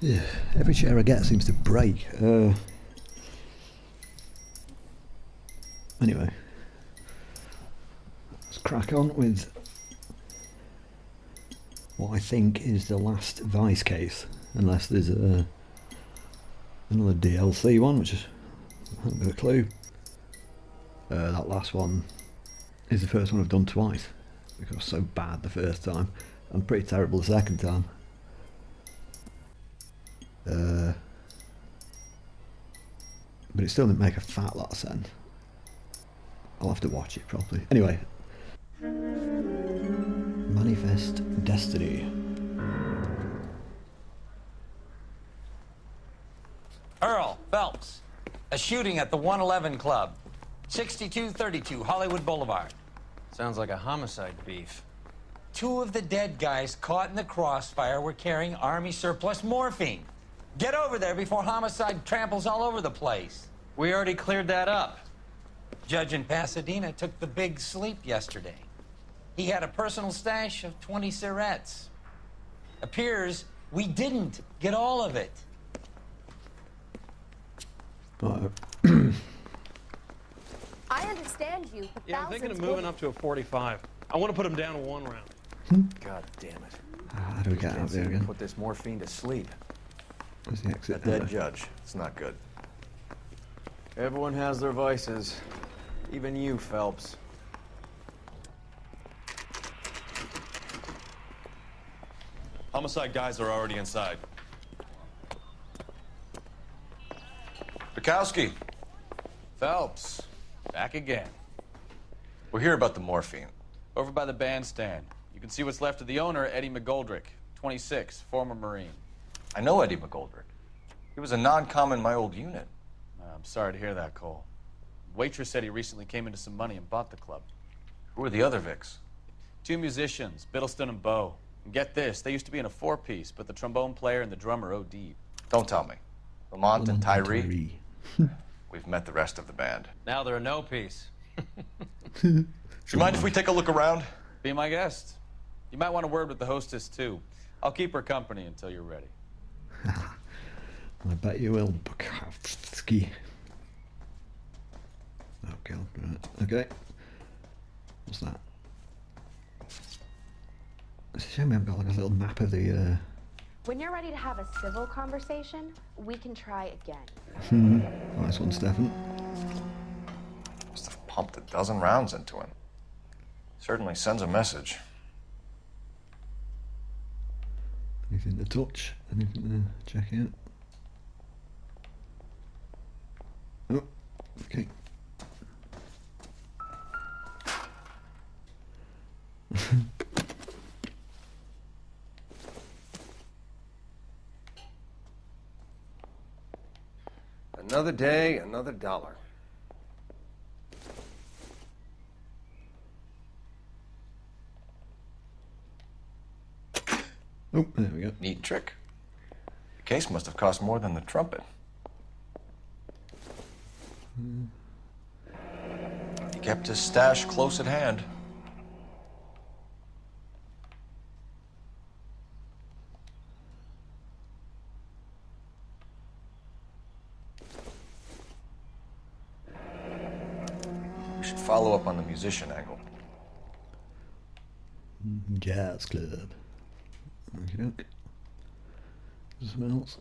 Yeah, every chair I get seems to break. Anyway, let's crack on with what I think is the last Vice case, unless there's another DLC one, which is, I haven't got a clue. That last one is the first one I've done twice, because I was so bad the first time, and pretty terrible the second time. But it still didn't make a fat lot of sense. I'll have to watch it properly. Anyway. Manifest Destiny. Earl Phelps, a shooting at the 111 Club, 6232 Hollywood Boulevard. Sounds like a homicide beef. Two of the dead guys caught in the crossfire were carrying Army surplus morphine. Get over there before homicide tramples all over the place. We already cleared that up. Judge in Pasadena took the big sleep yesterday. He had a personal stash of 20 cigarettes. Appears we didn't get all of it. I understand you, but Yeah, I'm thinking of thousands moving up to a 45. I want to put him down to 1 round. God damn it. How do we get out there again? Put this morphine to sleep. Where's the exit? A dead judge. It's not good. Everyone has their vices. Even you, Phelps. Homicide guys are already inside. Bukowski. Phelps, back again. We're here about the morphine. Over by the bandstand. You can see what's left of the owner, Eddie McGoldrick, 26, former Marine. I know Eddie McGoldrick. He was a non-com in my old unit. I'm sorry to hear that, Cole. Waitress said he recently came into some money and bought the club. Who were the other Vics? 2 musicians, Biddleston and Bowe. And get this, they used to be in a 4-piece, but the trombone player and the drummer OD'd. Don't tell me. Lamont and Tyree? Tyree. We've met the rest of the band. Now they're a no-piece. Do you mind if we take a look around? Be my guest. You might want a word with the hostess, too. I'll keep her company until you're ready. I bet you will, Bukowski. Okay, right. Okay. What's that? It's a shame we haven't got like a little map of the. When you're ready to have a civil conversation, we can try again. Nice one, Stefan. Must have pumped a dozen rounds into him. Certainly sends a message. Anything to touch? Anything to check out? Oh, okay. Another day, another dollar. Oh, there we go. Neat trick. The case must have cost more than the trumpet. He kept his stash close at hand. We should follow up on the musician angle. Jazz club. Okie doke. Something else.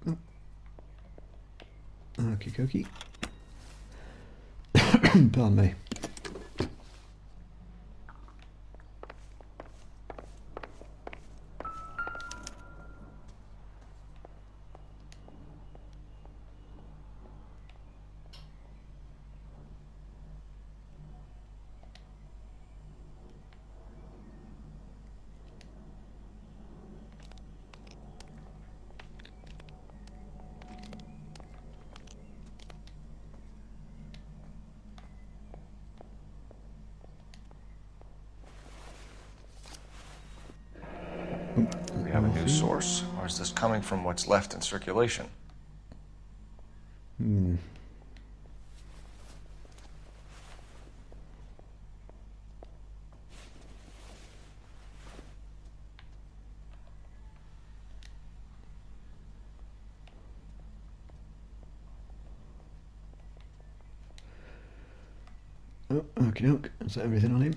Oh. Okie dokie. Pardon me. We have a new source, or is this coming from what's left in circulation? Okay, doke. Is that everything on him?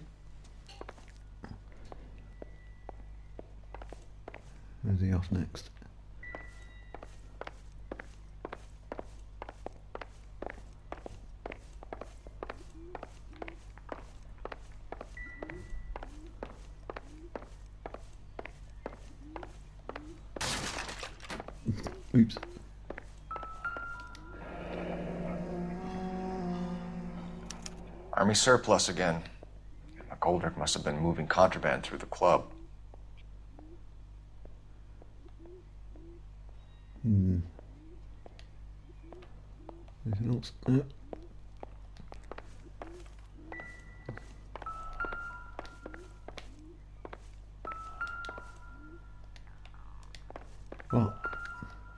Where's he off next? Oops. Army surplus again. McGoldrick must have been moving contraband through the club. Anything else? What?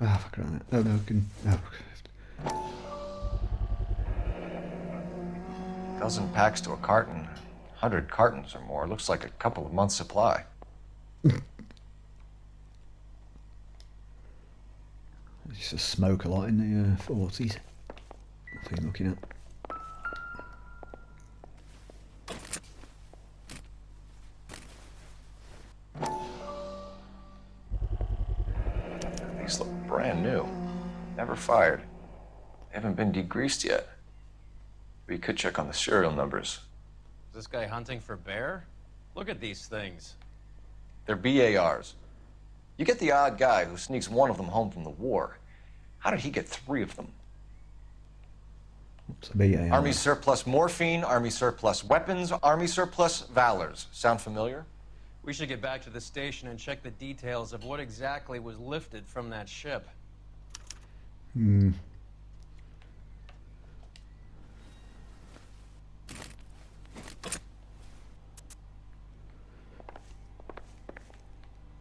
Ah, fuck around it. Oh no, can. Oh. Dozen packs to a carton. 100 cartons or more. Looks like a couple of months' supply. I used to smoke a lot in the 40s. What are you looking at? These look brand new. Never fired. They haven't been degreased yet. We could check on the serial numbers. Is this guy hunting for bear? Look at these things. They're BARs. You get the odd guy who sneaks one of them home from the war. How did he get 3 of them? What's a BAR? Army surplus morphine, Army surplus weapons, Army surplus valors. Sound familiar? We should get back to the station and check the details of what exactly was lifted from that ship.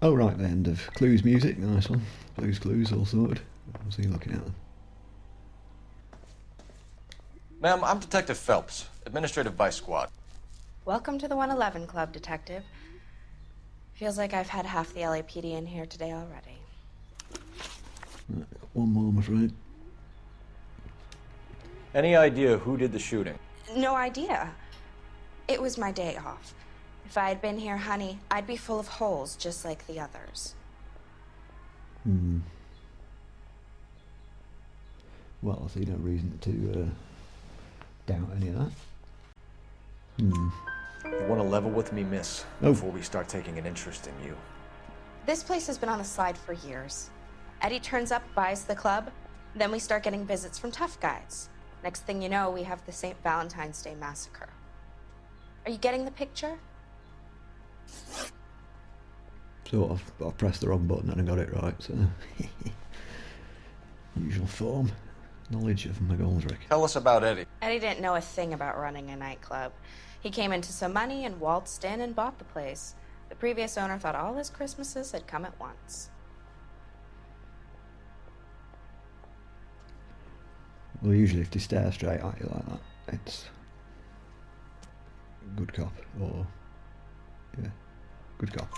Oh right, the end of Clues music, nice one. Blues Clues all sorted. What's he looking at? Ma'am, I'm Detective Phelps, Administrative Vice Squad. Welcome to the 111 Club, Detective. Feels like I've had half the LAPD in here today already. Right, one more, I'm afraid. Any idea who did the shooting? No idea. It was my day off. If I had been here, honey, I'd be full of holes just like the others. Well, I see no reason to doubt any of that. You want to level with me, miss, Oh. before we start taking an interest in you. This place has been on the slide for years. Eddie turns up, buys the club, then we start getting visits from tough guys. Next thing you know, we have the St. Valentine's Day massacre. Are you getting the picture? Sort of, but I pressed the wrong button and I got it right, so... Usual form. Knowledge of McGoldrick. Tell us about Eddie. Eddie didn't know a thing about running a nightclub. He came into some money and waltzed in and bought the place. The previous owner thought all his Christmases had come at once. Well, usually if they stare straight at you like that, it's... good cop, or... yeah, good cop.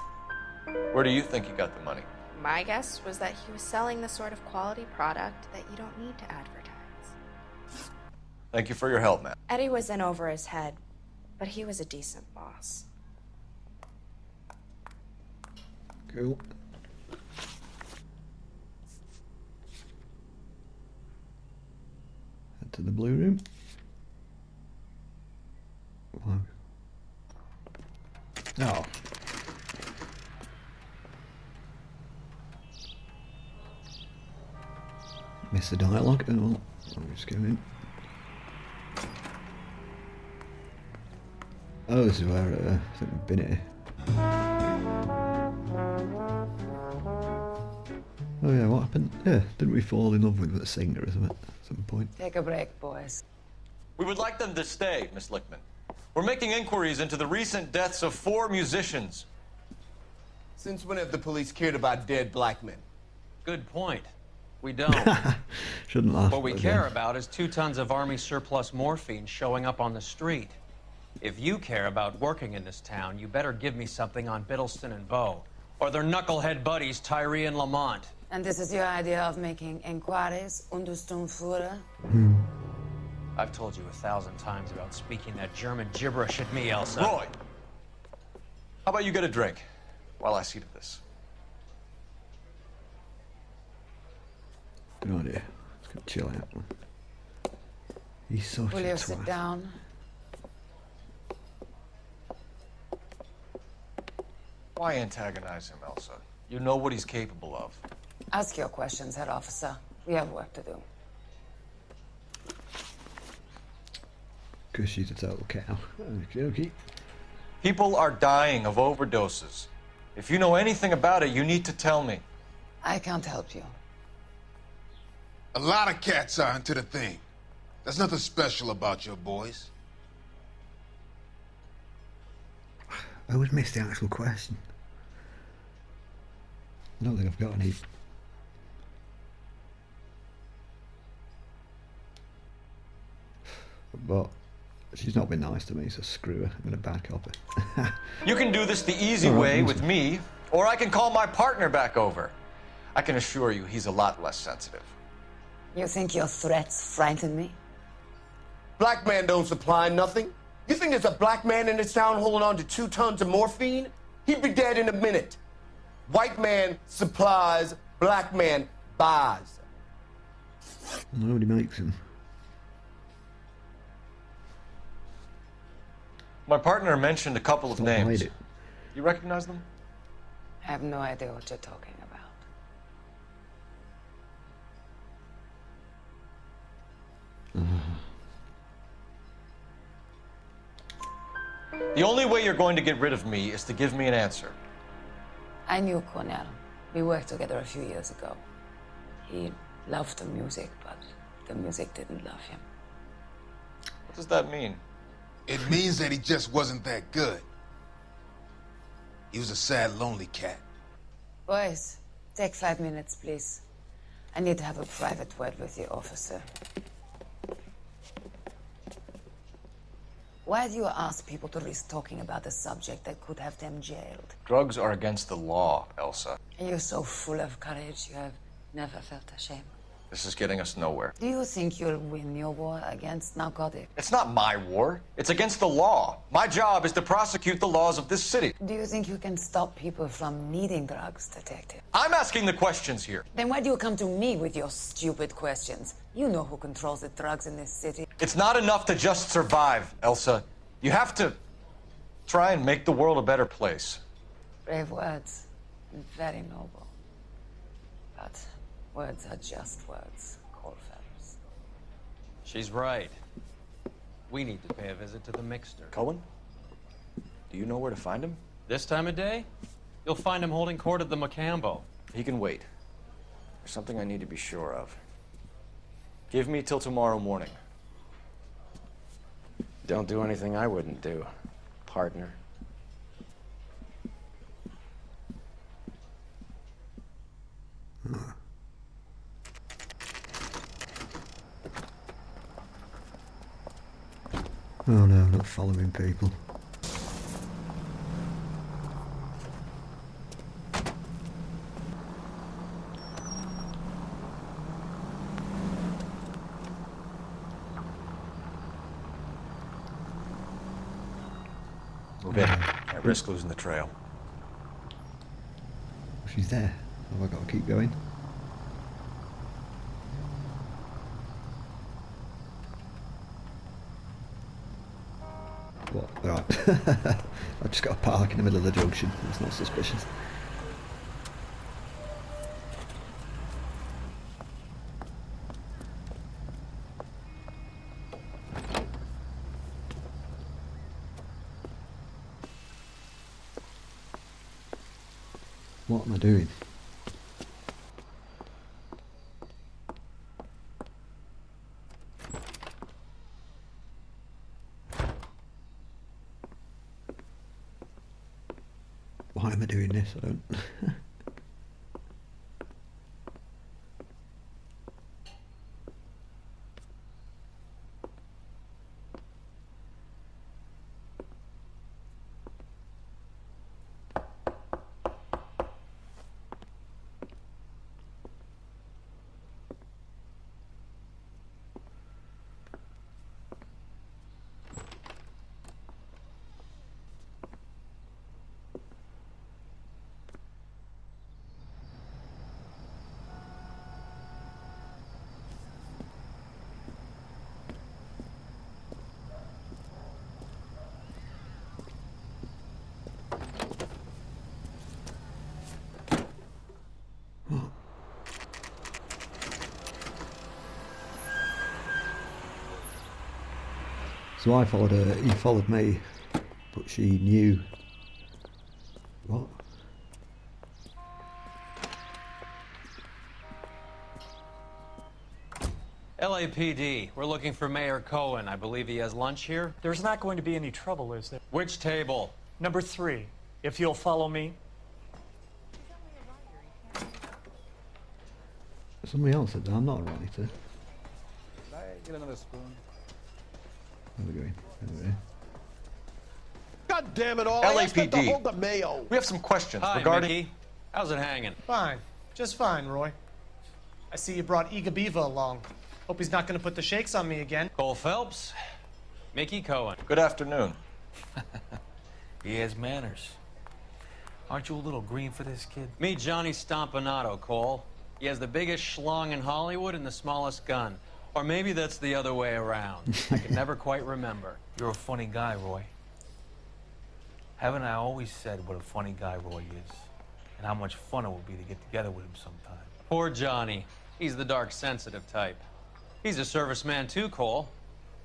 Where do you think he got the money? My guess was that he was selling the sort of quality product that you don't need to advertise. Thank you for your help, ma'am. Eddie was in over his head, but he was a decent boss. Cool. Head to the blue room. Wow. Oh. Miss the dialogue. Oh well, I'll just go in. Oh, this is where I think we've been here. Oh yeah, what happened? Yeah, didn't we fall in love with a singer or something at some point? Take a break, boys. We would like them to stay, Miss Lichtman. We're making inquiries into the recent deaths of 4 musicians. Since when have the police cared about dead black men? Good point. We don't. Shouldn't laugh. What we but, care about is 2 tons of Army surplus morphine showing up on the street. If you care about working in this town, you better give me something on Biddleston and Bow, or their knucklehead buddies Tyree and Lamont. And this is your idea of making inquiries, Understurmführer? I've told you 1,000 times about speaking that German gibberish at me, Elsa. Roy! How about you get a drink while I see to this? Good idea. Let's go chill out. He's such Will a you sit twat. down? Why antagonize him, Elsa? You know what he's capable of. Ask your questions, Head Officer. We have work to do. Because she's a total cow. Okay. People are dying of overdoses. If you know anything about it, you need to tell me. I can't help you. A lot of cats are into the thing. There's nothing special about your boys. I always miss the actual question. I don't think I've got any. But she's not been nice to me, so screw her. I'm gonna back up her. You can do this the easy All right, way easy. with me, or I can call my partner back over. I can assure you he's a lot less sensitive. You think your threats frighten me? Black man don't supply nothing. You think there's a black man in this town holding on to 2 tons of morphine? He'd be dead in a minute. White man supplies, black man buys. Nobody makes him. My partner mentioned a couple of Not made names. it. You recognize them? I have no idea what you're talking about. The only way you're going to get rid of me is to give me an answer. I knew Cornell. We worked together a few years ago. He loved the music, but the music didn't love him. What does that mean? It means that he just wasn't that good. He was a sad, lonely cat. Boys, take 5 minutes, please. I need to have a private word with the officer. Why do you ask people to risk talking about a subject that could have them jailed? Drugs are against the law, Elsa. And you're so full of courage, you have never felt ashamed. This is getting us nowhere. Do you think you'll win your war against narcotics? It's not my war. It's against the law. My job is to prosecute the laws of this city. Do you think you can stop people from needing drugs, Detective? I'm asking the questions here. Then why do you come to me with your stupid questions? You know who controls the drugs in this city. It's not enough to just survive, Elsa. You have to try and make the world a better place. Brave words, and very noble. But words are just words, Coalfellas. She's right. We need to pay a visit to the Mixter. Cohen? Do you know where to find him? This time of day, you'll find him holding court at the Macambo. He can wait. There's something I need to be sure of. Give me till tomorrow morning. Don't do anything I wouldn't do, partner. Oh no, I'm not following people. Move in. I risk losing the trail. She's there. Have I got to keep going? What? Right. I've just got to park in the middle of the junction. That's not suspicious. What am I doing? Why am I doing this? I don't... So I followed her, he followed me, but she knew. What? LAPD, we're looking for Mayor Cohen. I believe he has lunch here. There's not going to be any trouble, is there? Which table? Number 3, if you'll follow me. Somebody else said that. I'm not a writer. Can I get another spoon? Where are we going? There God damn it all! I asked them to LAPD. hold the mayo. We have some questions Hi, regarding... Mickey. How's it hanging? Fine. Just fine, Roy. I see you brought Iga Beaver along. Hope he's not going to put the shakes on me again. Cole Phelps, Mickey Cohen. Good afternoon. He has manners. Aren't you a little green for this kid? Meet Johnny Stompanato, Cole. He has the biggest schlong in Hollywood and the smallest gun. Or maybe that's the other way around. I can never quite remember. You're a funny guy, Roy. Haven't I always said what a funny guy Roy is? And how much fun it will be to get together with him sometime. Poor Johnny. He's the dark, sensitive type. He's a serviceman too, Cole.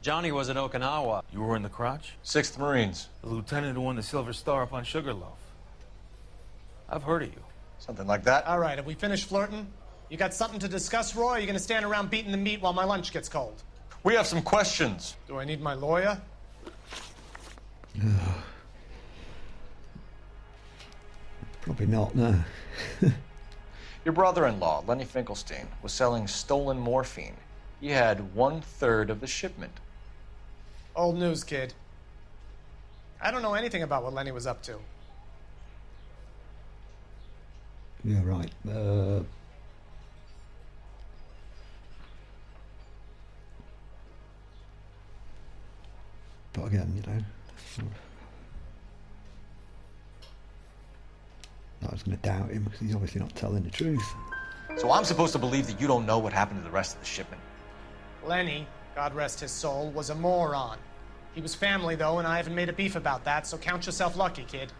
Johnny was at Okinawa. You were in the crotch? 6th Marines. The lieutenant who won the Silver Star up on Sugarloaf. I've heard of you. Something like that. All right, have we finished flirting? You got something to discuss, Roy, or are you going to stand around beating the meat while my lunch gets cold? We have some questions. Do I need my lawyer? Probably not, no. Your brother-in-law, Lenny Finkelstein, was selling stolen morphine. He had 1/3 of the shipment. Old news, kid. I don't know anything about what Lenny was up to. Yeah, right. But again, you know, I was going to doubt him because he's obviously not telling the truth. So I'm supposed to believe that you don't know what happened to the rest of the shipment? Lenny, God rest his soul, was a moron. He was family, though, and I haven't made a beef about that, so count yourself lucky, kid.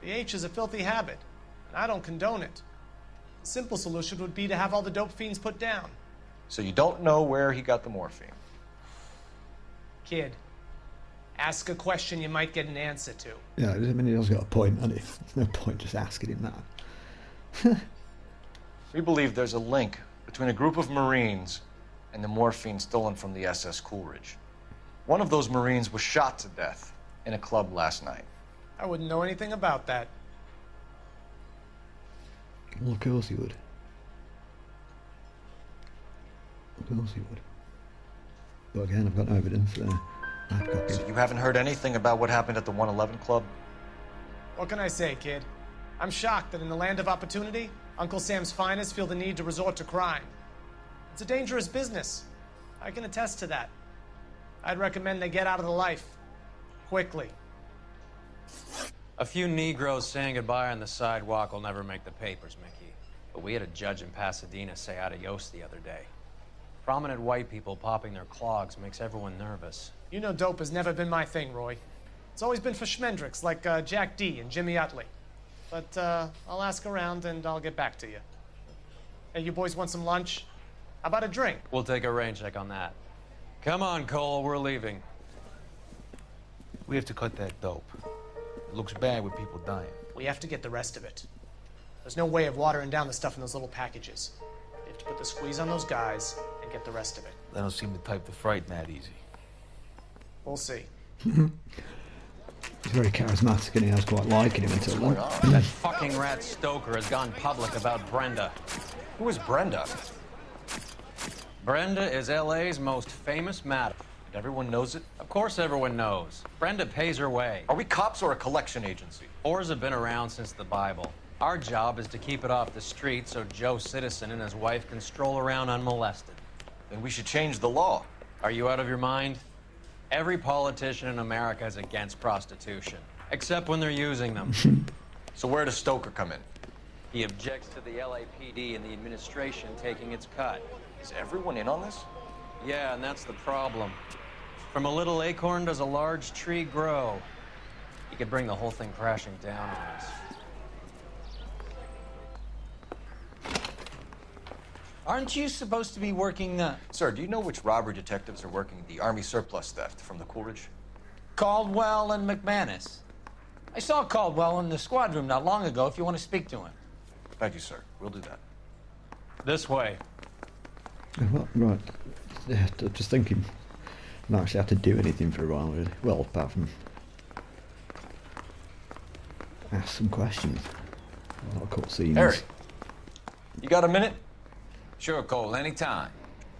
The H is a filthy habit, and I don't condone it. The simple solution would be to have all the dope fiends put down. So you don't know where he got the morphine? Kid, ask a question you might get an answer to. Yeah, I mean, he has got a point, and there's no point just asking him that. We believe there's a link between a group of Marines and the morphine stolen from the SS Coolidge. One of those Marines was shot to death in a club last night. I wouldn't know anything about that. Well, of course he would. Of course he would. But again, I've got no evidence. I've got So you haven't heard anything about what happened at the 111 Club? What can I say, kid? I'm shocked that in the land of opportunity, Uncle Sam's finest feel the need to resort to crime. It's a dangerous business. I can attest to that. I'd recommend they get out of the life. Quickly. A few Negroes saying goodbye on the sidewalk will never make the papers, Mickey. But we had a judge in Pasadena say adios the other day. Prominent white people popping their clogs makes everyone nervous. You know dope has never been my thing, Roy. It's always been for schmendricks like Jack D. and Jimmy Utley. But I'll ask around and I'll get back to you. Hey, you boys want some lunch? How about a drink? We'll take a rain check on that. Come on, Cole, we're leaving. We have to cut that dope. It looks bad with people dying. We have to get the rest of it. There's no way of watering down the stuff in those little packages. We have to put the squeeze on those guys and get the rest of it. They don't seem the type to frighten that easy. We'll see. He's very charismatic and I was quite liking him until then. That fucking rat Stoker has gone public about Brenda. Who is Brenda? Brenda is LA's most famous madam. And everyone knows it? Of course everyone knows. Brenda pays her way. Are we cops or a collection agency? Whores have been around since the Bible. Our job is to keep it off the street so Joe Citizen and his wife can stroll around unmolested. Then we should change the law. Are you out of your mind? Every politician in America is against prostitution, except when they're using them. So where does Stoker come in? He objects to the LAPD and the administration taking its cut. Is everyone in on this? Yeah, and that's the problem. From a little acorn does a large tree grow. He could bring the whole thing crashing down on us. Aren't you supposed to be working, Sir, do you know which robbery detectives are working the Army surplus theft from the Coolidge? Caldwell and McManus? I saw Caldwell in the squad room not long ago if you want to speak to him. Thank you, sir. We'll do that. This way. What? Right. Yeah, just thinking. I don't actually have to do anything for a while, really. Well, apart from ask some questions. A lot of cutscenes. Harry, you got a minute? Sure, Cole, anytime.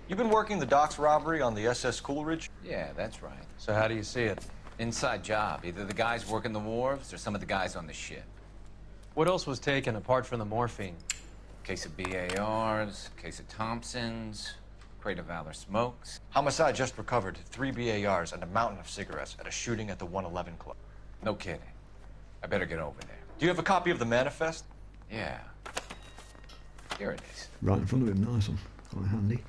You've been working the docks robbery on the SS Coolidge? Yeah, that's right. So how do you see it? Inside job. Either the guys working the wharves or some of the guys on the ship. What else was taken apart from the morphine? Case of BARs, case of Thompsons, crate of Valor smokes. Homicide just recovered 3 BARs and a mountain of cigarettes at a shooting at the 111 Club. No kidding. I better get over there. Do you have a copy of the manifest? Yeah. Here it is. Right in front of him, nice one. Quite handy.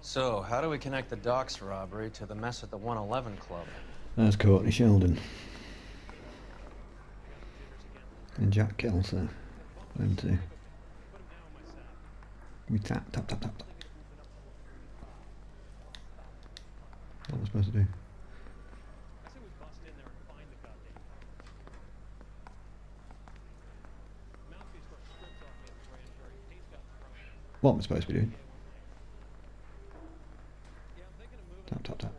So, how do we connect the docks robbery to the mess at the 111 Club? There's Courtney Sheldon. And Jack Kelso. Them two. We tap. What am I supposed to do? What am I supposed to be doing? Tap.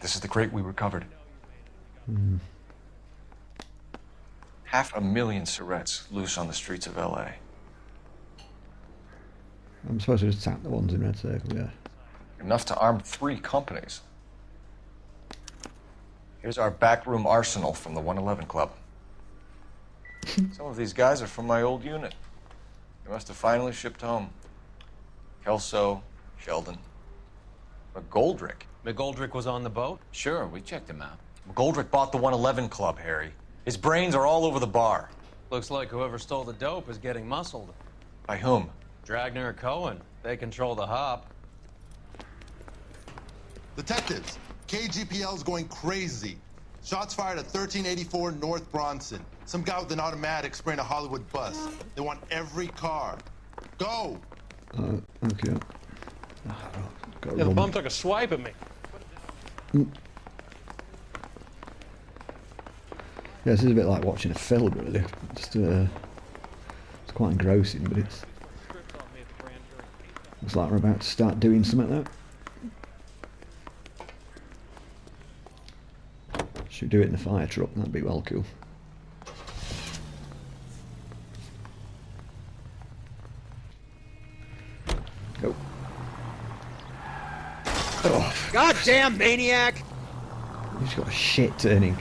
This is the crate we recovered. 500,000 cigarettes loose on the streets of LA. I'm supposed to just tap the ones in red circle, yeah. Enough to arm 3 companies. Here's our backroom arsenal from the 111 Club. Some of these guys are from my old unit. They must have finally shipped home. Kelso, Sheldon, McGoldrick. McGoldrick was on the boat? Sure, we checked him out. McGoldrick bought the 111 Club, Harry. His brains are all over the bar. Looks like whoever stole the dope is getting muscled. By whom? Dragner or Cohen. They control the hop. Detectives, KGPL's going crazy. Shots fired at 1384 North Bronson. Some guy with an automatic spraying a Hollywood bus. They want every car. Go! Okay. Yeah, the bum took a swipe at me. Yeah, this is a bit like watching a film, really. Just, it's quite engrossing, but it's looks like we're about to start doing something like that. Should do it in the fire truck, that'd be well cool. Go. Oh. Goddamn maniac! He's got a shit turning.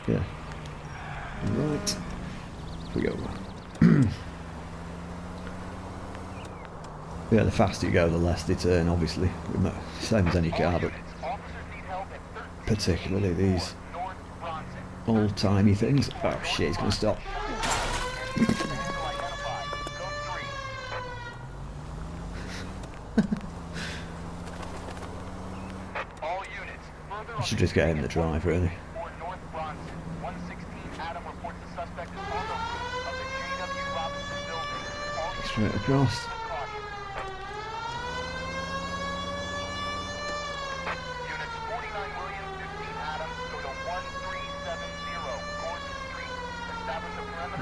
Yeah. Right. Here we go. Yeah, the faster you go, the less they turn, obviously. Same as any car, but particularly these old-timey things. Oh shit, he's gonna stop. I should just get in the drive, really. Straight across.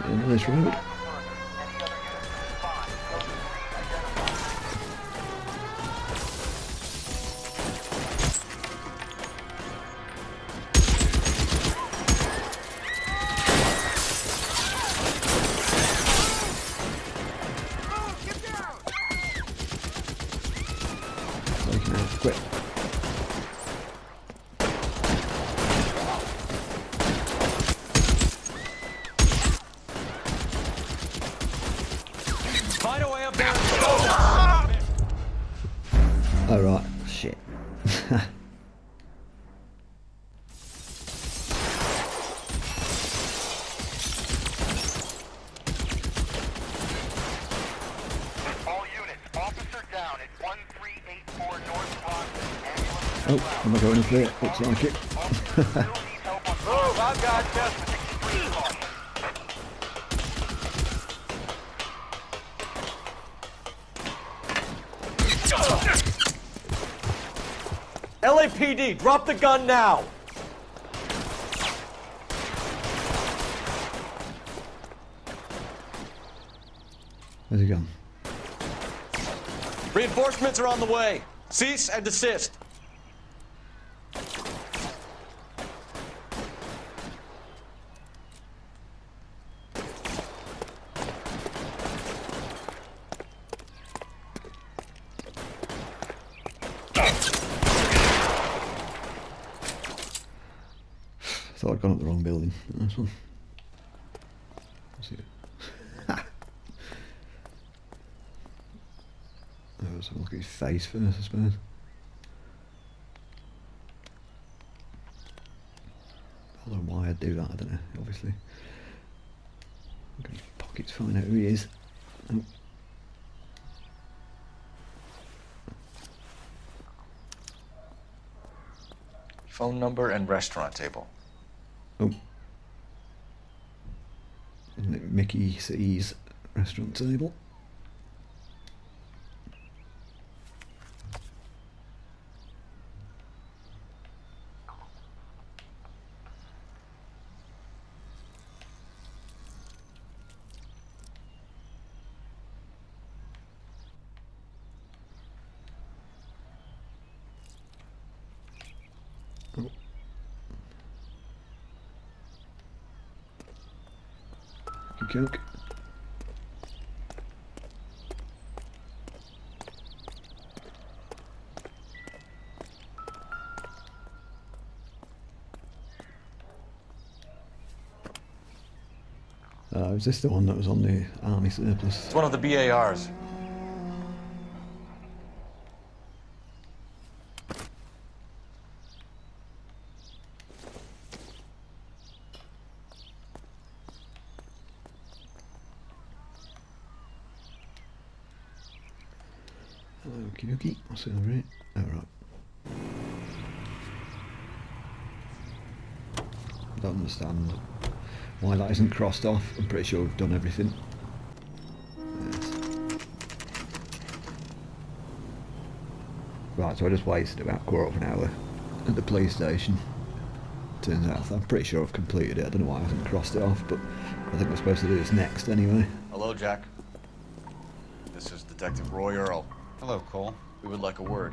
Into this road. Taking out quick. Find a way up there. Oh right, shit. Oh, am I going up there? Looks like it. Move, I've got just... LAPD, drop the gun now! Where's he gone? Reinforcements are on the way. Cease and desist. Thought I'd gone up the wrong building. Nice one. Let's see. Let's have a look at his face first, I suppose. I don't know why I'd do that, I don't know, obviously. Look at his pockets, find out who he is. Oh. Phone number and restaurant table. Oh. Isn't it Mickey C's restaurant table? Oh. Coke. Is this the one that was on the army surplus? It's one of the BARs. Okie dokie, what's it over here? Oh, right. I don't understand why that isn't crossed off. I'm pretty sure we've done everything. Yes. Right, so I just wasted about a quarter of an hour at the police station. Turns out I'm pretty sure I've completed it. I don't know why I haven't crossed it off, but I think we're supposed to do this next anyway. Hello, Jack. This is Detective Roy Earl. Hello, Cole. We would like a word.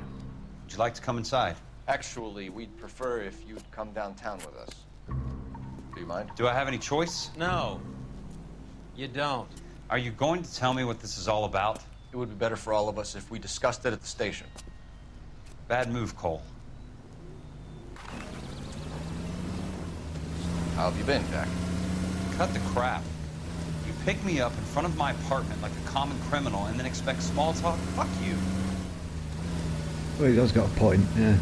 Would you like to come inside? Actually, we'd prefer if you'd come downtown with us. Do you mind? Do I have any choice? No, you don't. Are you going to tell me what this is all about? It would be better for all of us if we discussed it at the station. Bad move, Cole. How have you been, Jack? Cut the crap. You pick me up in front of my apartment like a common criminal and then expect small talk? Fuck you. Well, he does got a point, yeah.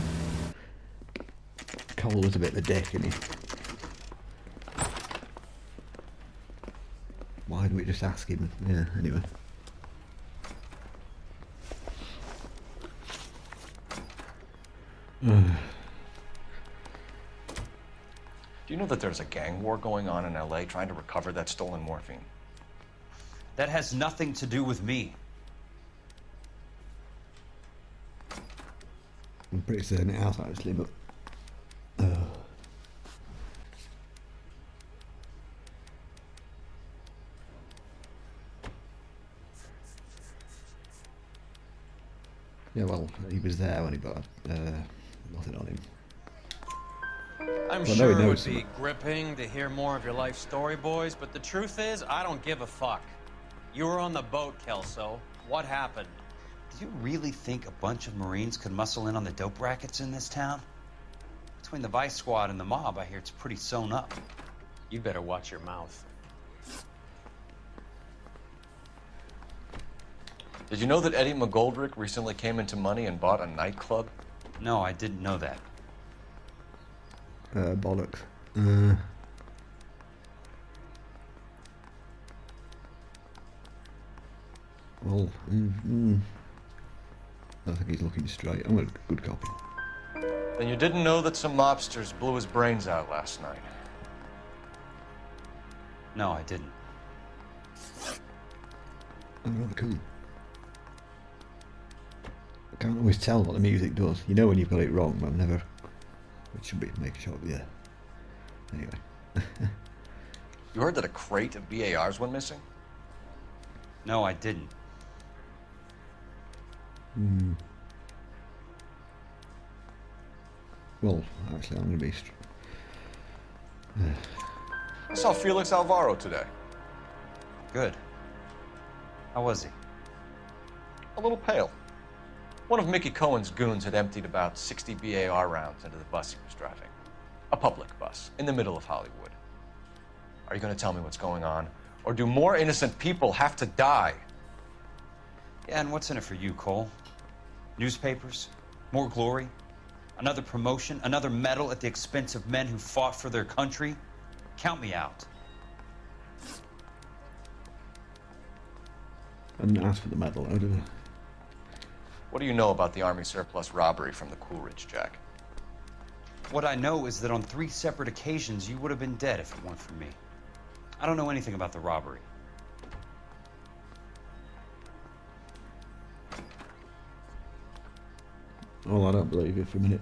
Cole was a bit of a dick, isn't he? Why didn't we just ask him? Yeah, anyway. Do you know that there's a gang war going on in LA trying to recover that stolen morphine? That has nothing to do with me. I'm pretty certain it has, actually, but... Yeah, well, he was there when he got nothing on him. I'm Well, sure no, he it would knows be gripping to hear more of your life story, boys, but the truth is, I don't give a fuck. You were on the boat, Kelso. What happened? Do you really think a bunch of Marines could muscle in on the dope rackets in this town? Between the Vice Squad and the mob, I hear it's pretty sewn up. You better watch your mouth. Did you know that Eddie McGoldrick recently came into money and bought a nightclub? No, I didn't know that. Bollocks. Well, I think he's looking straight. I'm a good copy. Then you didn't know that some mobsters blew his brains out last night? No, I didn't. Oh, cool. I can't always tell what the music does. You know when you've got it wrong, but I've never... It should be making sure, yeah. Anyway. You heard that a crate of BARs went missing? No, I didn't. Well, actually, I'm going to be... I saw Felix Alvaro today. Good. How was he? A little pale. One of Mickey Cohen's goons had emptied about 60 BAR rounds into the bus he was driving. A public bus, in the middle of Hollywood. Are you going to tell me what's going on? Or do more innocent people have to die? Yeah, and what's in it for you, Cole? Newspapers? More glory? Another promotion? Another medal at the expense of men who fought for their country? Count me out. I didn't ask for the medal, did I? What do you know about the Army surplus robbery from the Coolidge, Jack? What I know is that on 3 separate occasions, you would have been dead if it weren't for me. I don't know anything about the robbery. Oh, I don't believe you for a minute.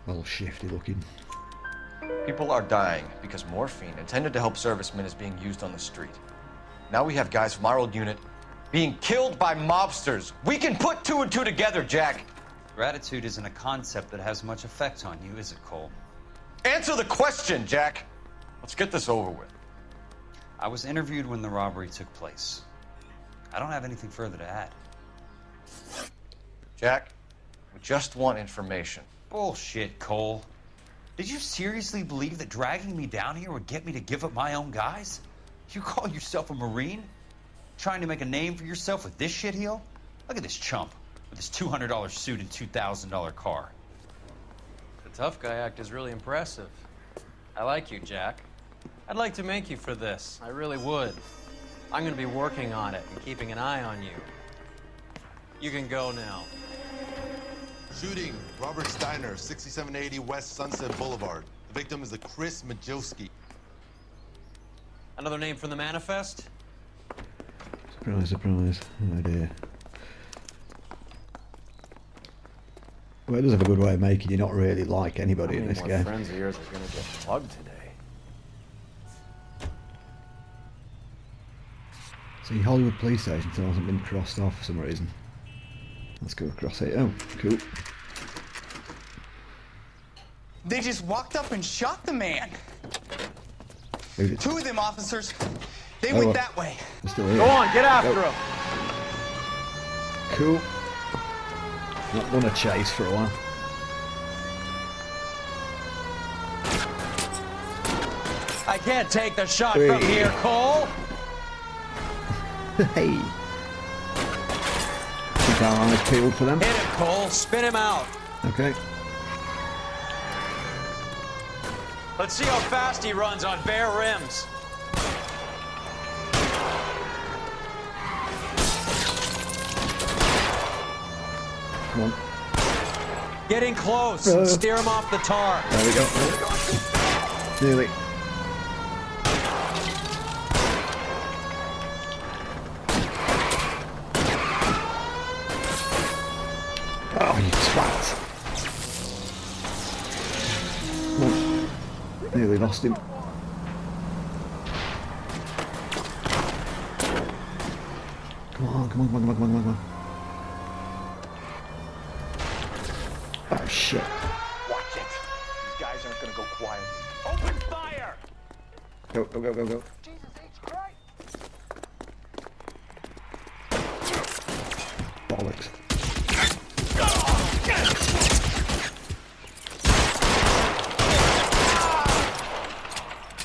Well, shifty looking. People are dying because morphine intended to help servicemen is being used on the street. Now we have guys from our old unit being killed by mobsters. We can put 2 and 2 together, Jack. Gratitude isn't a concept that has much effect on you, is it, Cole? Answer the question, Jack. Let's get this over with. I was interviewed when the robbery took place. I don't have anything further to add. Jack, we just want information. Bullshit, Cole. Did you seriously believe that dragging me down here would get me to give up my own guys? You call yourself a Marine? Trying to make a name for yourself with this shitheel? Look at this chump with his $200 suit and $2,000 car. The tough guy act is really impressive. I like you, Jack. I'd like to make you for this. I really would. I'm going to be working on it and keeping an eye on you. You can go now. Shooting, Robert Steiner, 6780 West Sunset Boulevard. The victim is a Chris Majowski. Another name from the manifest? Surprise, surprise. Oh dear. Well, it does have a good way of making you not really like anybody in this How game. many more friends of yours are gonna get plugged today? See, Hollywood police station still hasn't been crossed off for some reason. Let's go across it. Oh, cool. They just walked up and shot the man. Who did? 2 of them officers, they Oh, went that way. they're still here. Go on, get after Go. him. Cool. Not done a chase for a while. I can't take the shot Hey. from here, Cole. Hey. Keep our eyes peeled for them. Hit him, Cole. Spin him out. Okay. Let's see how fast he runs on bare rims. Come on. Getting close. And steer him off the tar. There we go. Nearly. Oh, you twat. Come on. Nearly lost him. Come on, come on, come on, come on, come on, come on. Oh, shit. Watch it. These guys aren't gonna go quiet. Open fire! Go, go, go, go, go. Jesus H. Christ! Bollocks.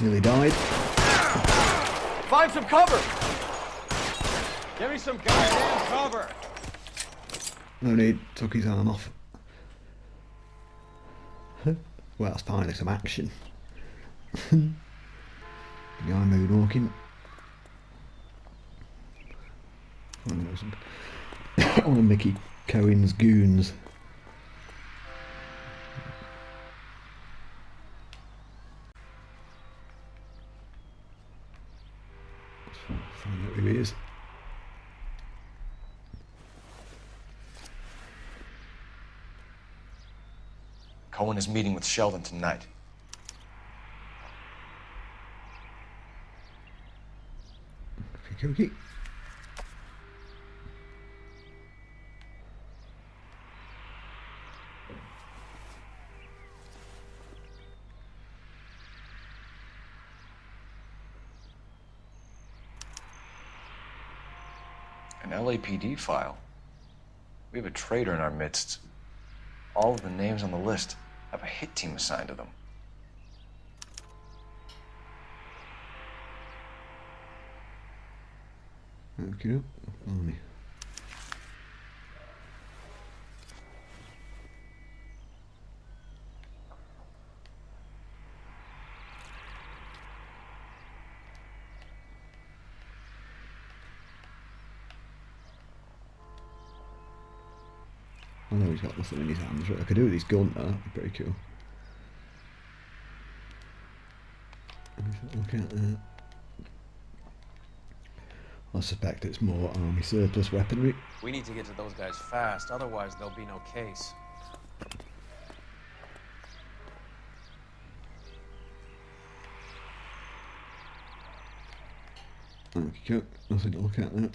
Nearly died. Find some cover. Give me some goddamn cover. No need. Took his arm off. Well, that's finally some action. The guy moonwalking. One of Mickey Cohen's goons. Let's find out who he is. Owen is meeting with Sheldon tonight. Okay. An LAPD file. We have a traitor in our midst. All of the names on the list have a hit team assigned to them. Okay. Blimey. I know he's got nothing in his hands. Right? I could do with his gun though, that'd be pretty cool. Look at that. I suspect it's more army surplus weaponry. We need to get to those guys fast, otherwise there'll be no case. Okay, nothing to look at there.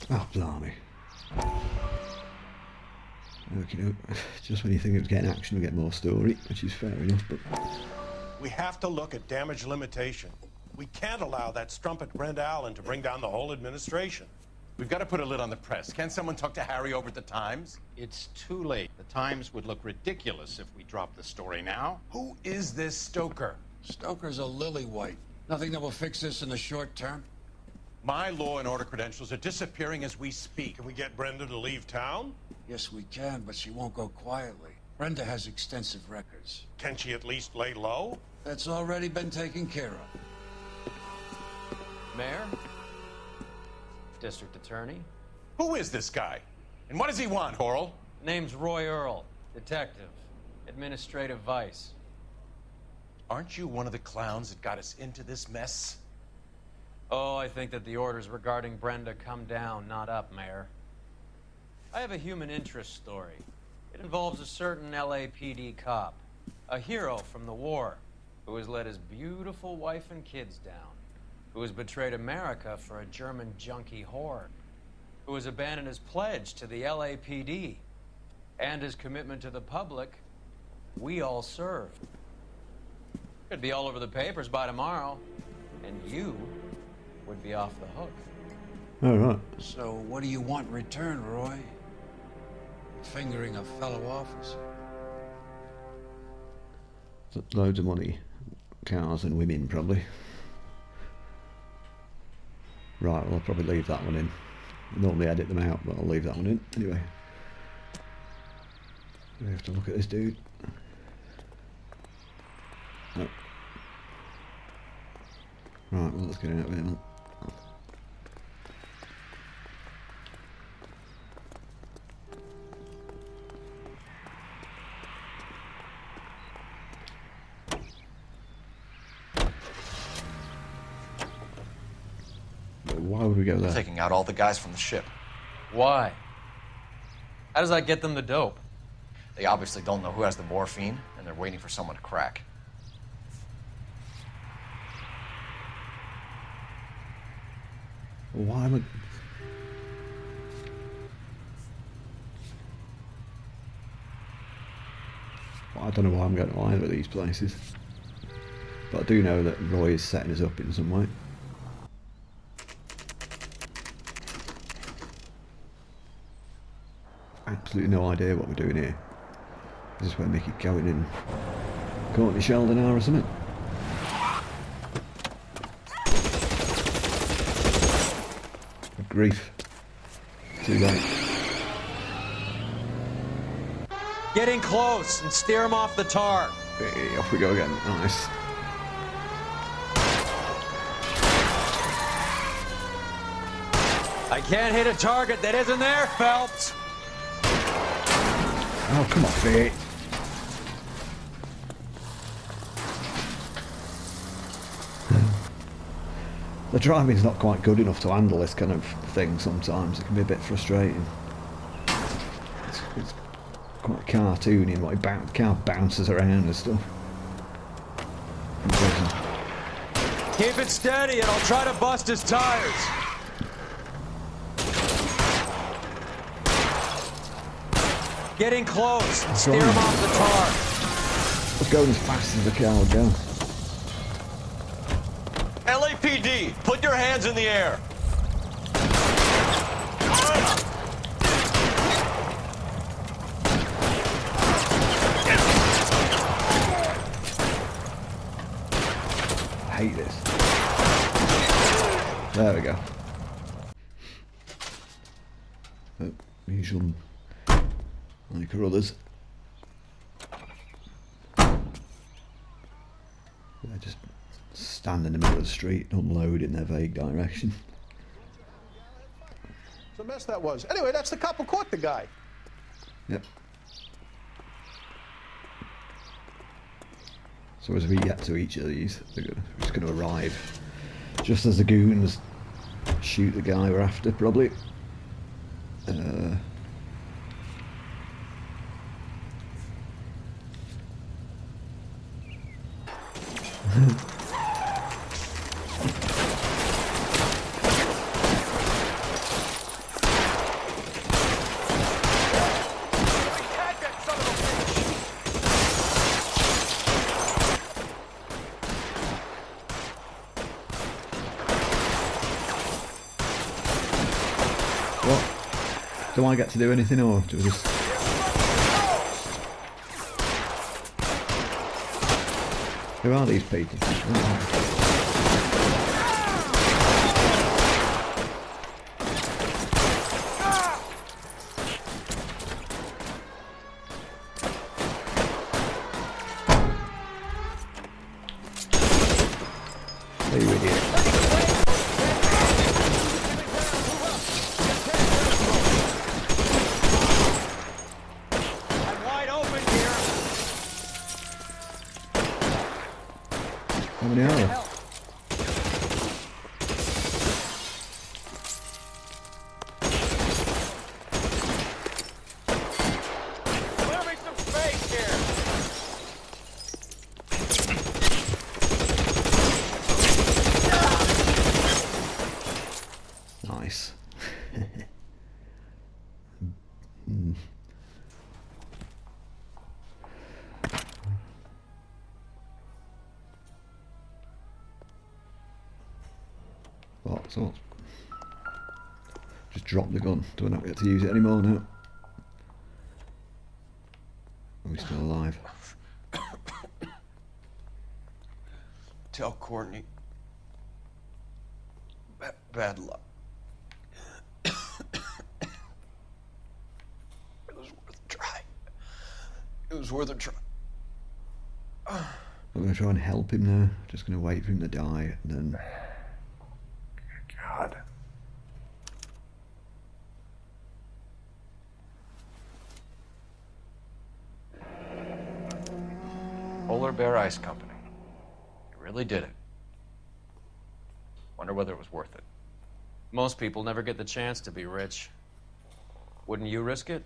Oh, blimey. Okay, just when you think it was getting action, we get more story, which is fair enough, but... We have to look at damage limitation. We can't allow that strumpet Brenda Allen to bring down the whole administration. We've got to put a lid on the press. Can't someone talk to Harry over at the Times? It's too late. The Times would look ridiculous if we dropped the story now. Who is this Stoker? Stoker's a lily-white. Nothing that will fix this in the short term. My law and order credentials are disappearing as we speak. Can we get Brenda to leave town? Yes, we can, but she won't go quietly. Brenda has extensive records. Can she at least lay low? That's already been taken care of. Mayor? District Attorney? Who is this guy? And what does he want, Horrell? Name's Roy Earl, detective, administrative vice. Aren't you one of the clowns that got us into this mess? Oh, I think that the orders regarding Brenda come down, not up, Mayor. I have a human interest story. It involves a certain LAPD cop, a hero from the war, who has let his beautiful wife and kids down, who has betrayed America for a German junkie horde, who has abandoned his pledge to the LAPD and his commitment to the public we all served. Could be all over the papers by tomorrow, and you would be off the hook. All right. So what do you want in return, Roy? Fingering a fellow officer. Loads of money, cars and women probably. Right, well I'll probably leave that one in. I normally edit them out, but I'll leave that one in. Anyway. We have to look at this dude. Oh. Right, well let's get out of here then. Why would we go there? Taking out all the guys from the ship. Why? How does that get them the dope? They obviously don't know who has the morphine, and they're waiting for someone to crack. Why would... Well, I don't know why I'm going to either of these places. But I do know that Roy is setting us up in some way. Absolutely no idea what we're doing here. Is this where Mickey going in? Courtney Sheldon or something? Good grief. Too late. Get in close and steer him off the tar. Hey, off we go again. Nice. I can't hit a target that isn't there, Phelps. Oh, come off it. The driving's not quite good enough to handle this kind of thing sometimes. It can be a bit frustrating. It's quite cartoony and what car bounces around and stuff. Keep it steady and I'll try to bust his tires. Getting close. Steer him off the tar. Let's go as fast as the car will go. LAPD, put your hands in the air. I hate this. There we go. Oh, usual like our others. They just stand in the middle of the street, unload in their vague direction. It's a mess that was. Anyway, that's the cop who caught the guy. Yep. So as we get to each of these, they're just going to arrive just as the goons shoot the guy we're after, probably. What? Do I get to do anything, or do we just... Who are these people? Oh. Hey, you idiot. How many are there? Nice. What? So just drop the gun. Do I not get to use it anymore now? Are we still alive? Tell Courtney. Bad luck. It was worth a try. It was worth a try. I'm going to try and help him now. Just going to wait for him to die and then... God. Polar Bear Ice Company. You really did it. Wonder whether it was worth it. Most people never get the chance to be rich. Wouldn't you risk it?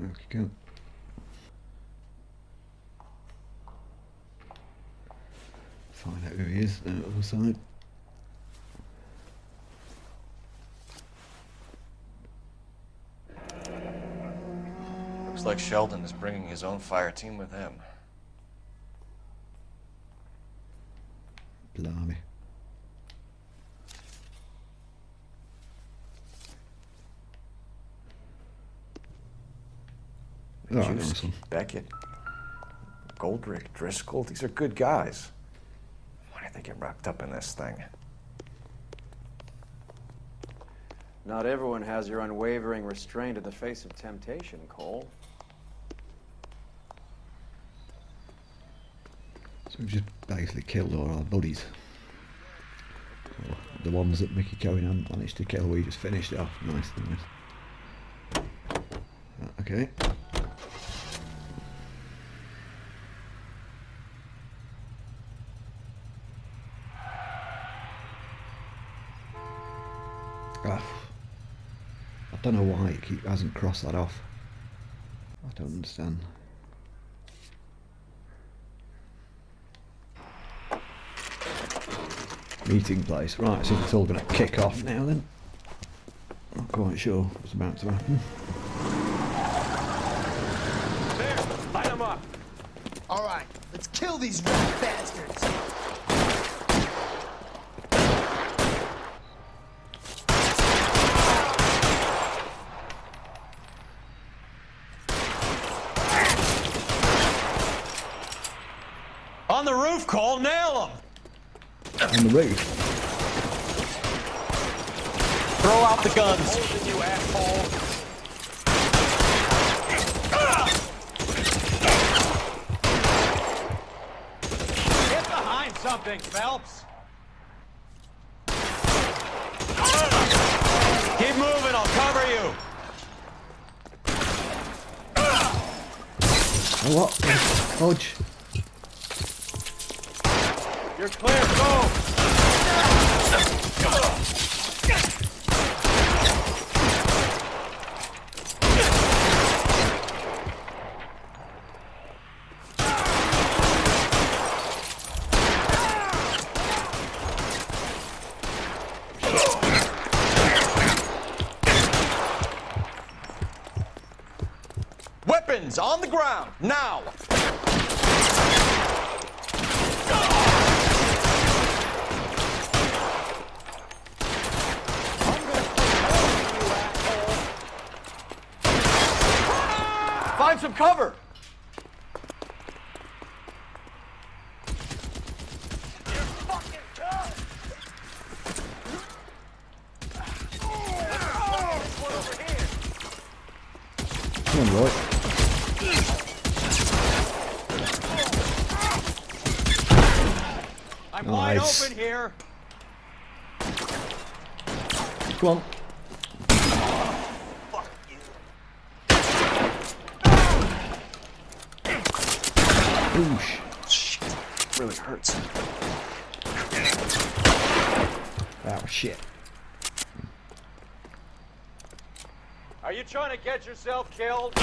Okay, go. Find out who he is on the other side. Looks like Sheldon is bringing his own fire team with him. Blimey. Alright, nice one. Beckett, Goldrick, Driscoll, these are good guys. Why did they get wrapped up in this thing? Not everyone has your unwavering restraint in the face of temptation, Cole. So we've just basically killed all our buddies. Or the ones that Mickey Cohen hadn't managed to kill, we just finished off. Nice, nice. Okay. I don't know why it hasn't crossed that off. I don't understand. Meeting place. Right, so it's all going to kick off now then. Not quite sure what's about to happen. There, light them up. All right, let's kill these rat bastards. On the roof, Cole, nail him! On the roof. Throw out the guns. Hold it, you asshole. Get behind something, Phelps. Keep moving, I'll cover you. Oh, what? Hodge. You're clear, go! Weapons on the ground, now! Find some cover! Come on, Roy. I'm Nice. wide open here. Come on. Oosh. Really hurts. Oh, shit. Are you trying to get yourself killed?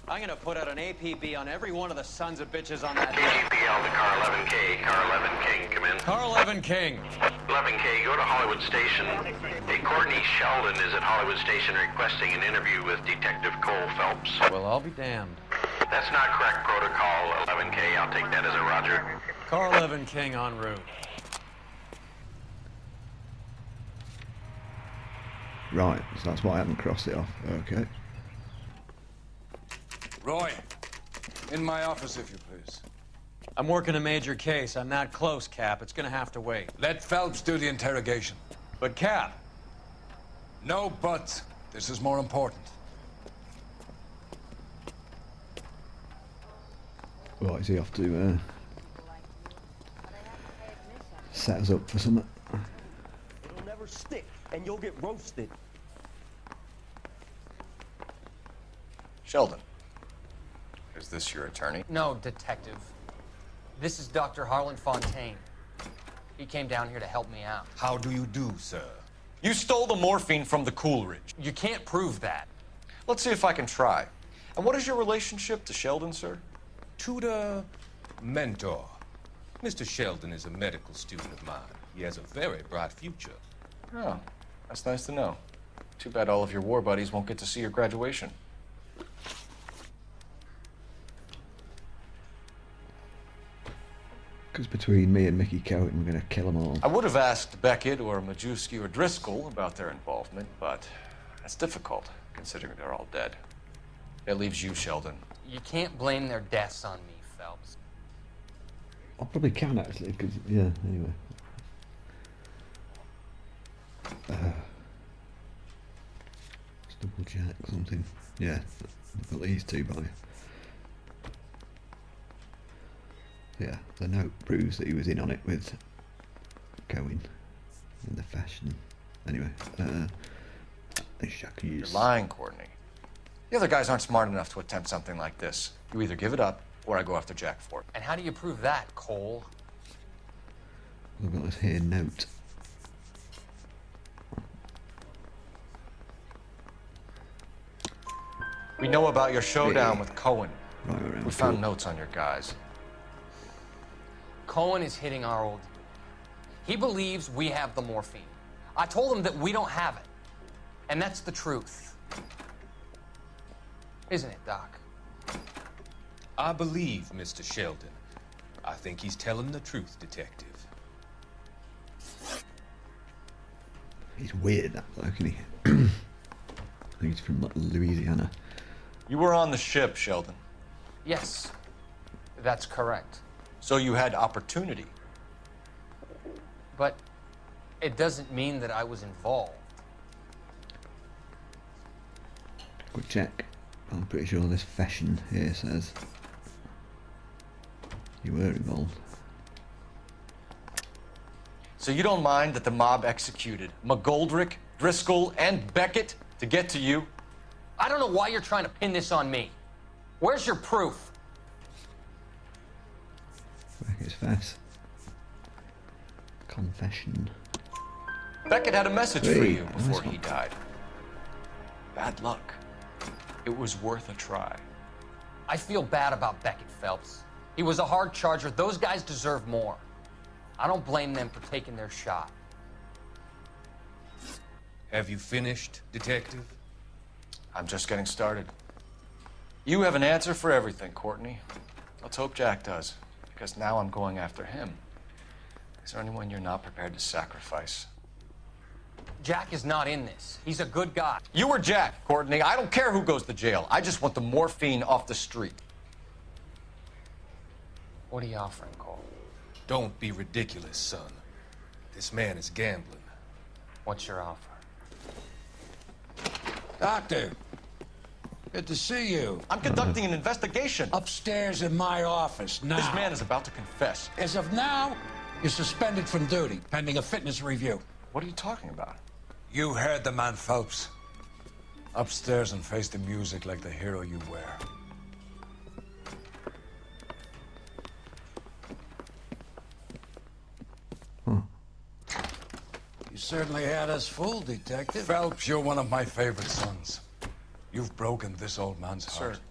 I'm gonna put out an APB on every one of the sons of bitches on that. APL to car 11K. Car 11 King, come in. Car 11 King. 11K, go to Hollywood Station. Hey, Courtney Sheldon is at Hollywood Station requesting an interview with Detective Cole Phelps. Well, I'll be damned. That's not correct protocol, 11K. I'll take that as a roger. Car 11 King en route. Right, so that's why I hadn't crossed it off. Okay. Roy, in my office, if you please. I'm working a major case. I'm that close, Cap. It's gonna have to wait. Let Phelps do the interrogation. But, Cap. No buts. This is more important. Right, is he off to set us up for something? It'll never stick, and you'll get roasted. Sheldon, is this your attorney? No, detective. This is Dr. Harlan Fontaine. He came down here to help me out. How do you do, sir? You stole the morphine from the Coolidge. You can't prove that. Let's see if I can try. And what is your relationship to Sheldon, sir? Tutor, mentor. Mr. Sheldon is a medical student of mine. He has a very bright future. Oh, that's nice to know. Too bad all of your war buddies won't get to see your graduation. Because between me and Mickey Cowan, we're going to kill them all. I would have asked Beckett or Majewski or Driscoll about their involvement, but that's difficult, considering they're all dead. That leaves you, Sheldon. You can't blame their deaths on me, Phelps. I probably can, actually, because, yeah, anyway. Just double check something. Yeah, at least two by. Yeah, the note proves that he was in on it with Cohen in the fashion. Anyway, You're lying, Courtney. The other guys aren't smart enough to attempt something like this. You either give it up, or I go after Jack for it. And how do you prove that, Cole? I've got this here note. We know about your showdown with Cohen. Right around. We found notes on your guys. Cohen is hitting our old dude. He believes we have the morphine. I told him that we don't have it. And that's the truth. Isn't it, Doc? I believe Mr. Sheldon. I think he's telling the truth, Detective. He's weird, that bloke, isn't he? I think he's from like, Louisiana. You were on the ship, Sheldon. Yes, that's correct. So you had opportunity. But it doesn't mean that I was involved. Quick check. I'm pretty sure this fashion here says you were involved. So you don't mind that the mob executed McGoldrick, Driscoll, and Beckett to get to you? I don't know why you're trying to pin this on me. Where's your proof? Beckett's face. Confession. Beckett had a message for Hey, you before nice he died. Bad luck. It was worth a try. I feel bad about Beckett, Phelps. He was a hard charger. Those guys deserve more. I don't blame them for taking their shot. Have you finished, Detective? I'm just getting started. You have an answer for everything, Courtney. Let's hope Jack does, because now I'm going after him. Is there anyone you're not prepared to sacrifice? Jack is not in this. He's a good guy. You or Jack, Courtney. I don't care who goes to jail. I just want the morphine off the street. What are you offering, Cole? Don't be ridiculous, son. This man is gambling. What's your offer? Doctor, good to see you. I'm conducting an investigation. Upstairs in my office, now. This man is about to confess. As of now, you're suspended from duty, pending a fitness review. What are you talking about? You heard the man, Phelps. Upstairs and face the music like the hero you were. You certainly had us fooled, Detective. Phelps, you're one of my favorite sons. You've broken this old man's heart. Sir,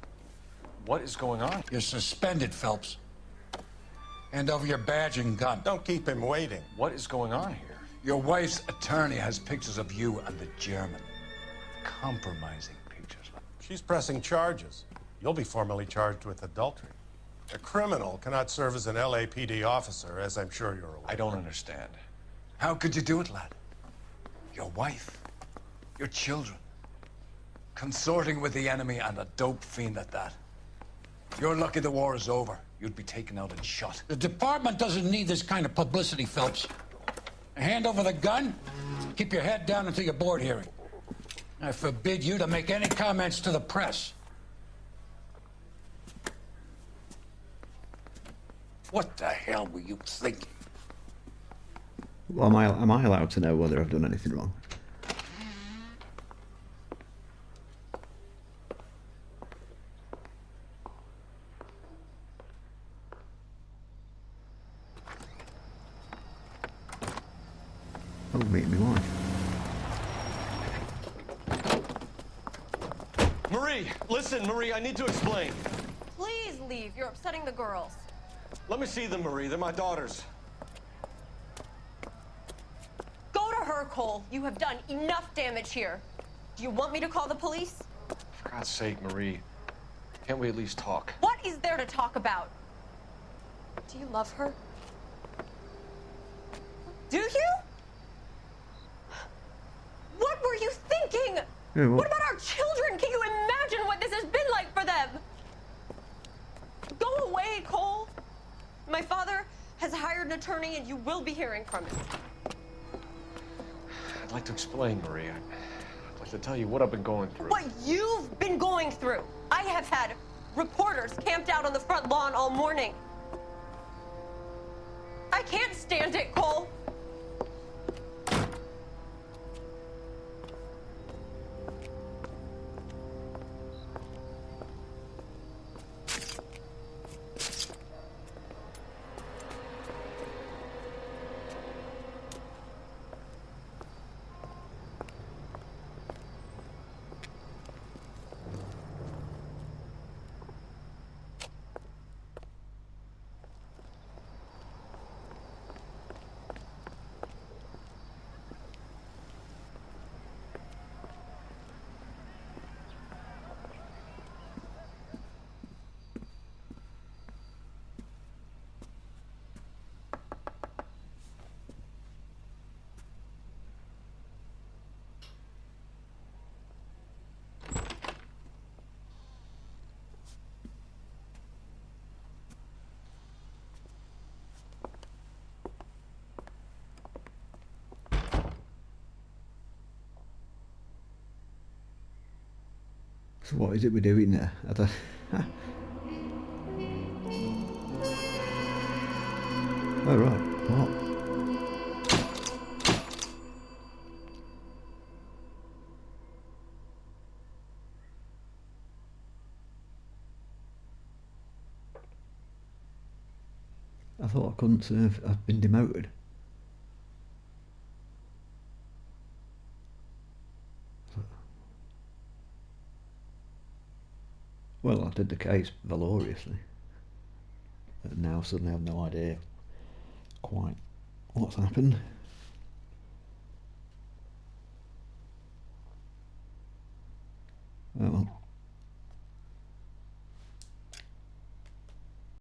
what is going on? You're suspended, Phelps. Hand over your badge and gun. Don't keep him waiting. What is going on here? Your wife's attorney has pictures of you and the German. Compromising pictures. She's pressing charges. You'll be formally charged with adultery. A criminal cannot serve as an LAPD officer, as I'm sure you're aware. I don't understand. How could you do it, lad? Your wife, your children, consorting with the enemy and a dope fiend at that. You're lucky the war is over. You'd be taken out and shot. The department doesn't need this kind of publicity, Phelps. Hand over the gun, keep your head down until your board hearing. I forbid you to make any comments to the press. What the hell were you thinking? Well, am I allowed to know whether I've done anything wrong? Oh, meet my wife. Marie, listen, Marie, I need to explain. Please leave. You're upsetting the girls. Let me see them, Marie. They're my daughters. Go to her, Cole. You have done enough damage here. Do you want me to call the police? For God's sake, Marie. Can't we at least talk? What is there to talk about? Do you love her? Do you? What were you thinking? Yeah, what about our children? Can you imagine what this has been like for them? Go away, Cole. My father has hired an attorney and you will be hearing from him. I'd like to explain, Marie. I'd like to tell you what I've been going through. What you've been going through. I have had reporters camped out on the front lawn all morning. I can't stand it, Cole. So what is it we're doing there? I don't... Oh right, what? I thought I couldn't serve. I've been demoted. Well, I did the case valorously. And now suddenly I have no idea quite what's happened. Oh well.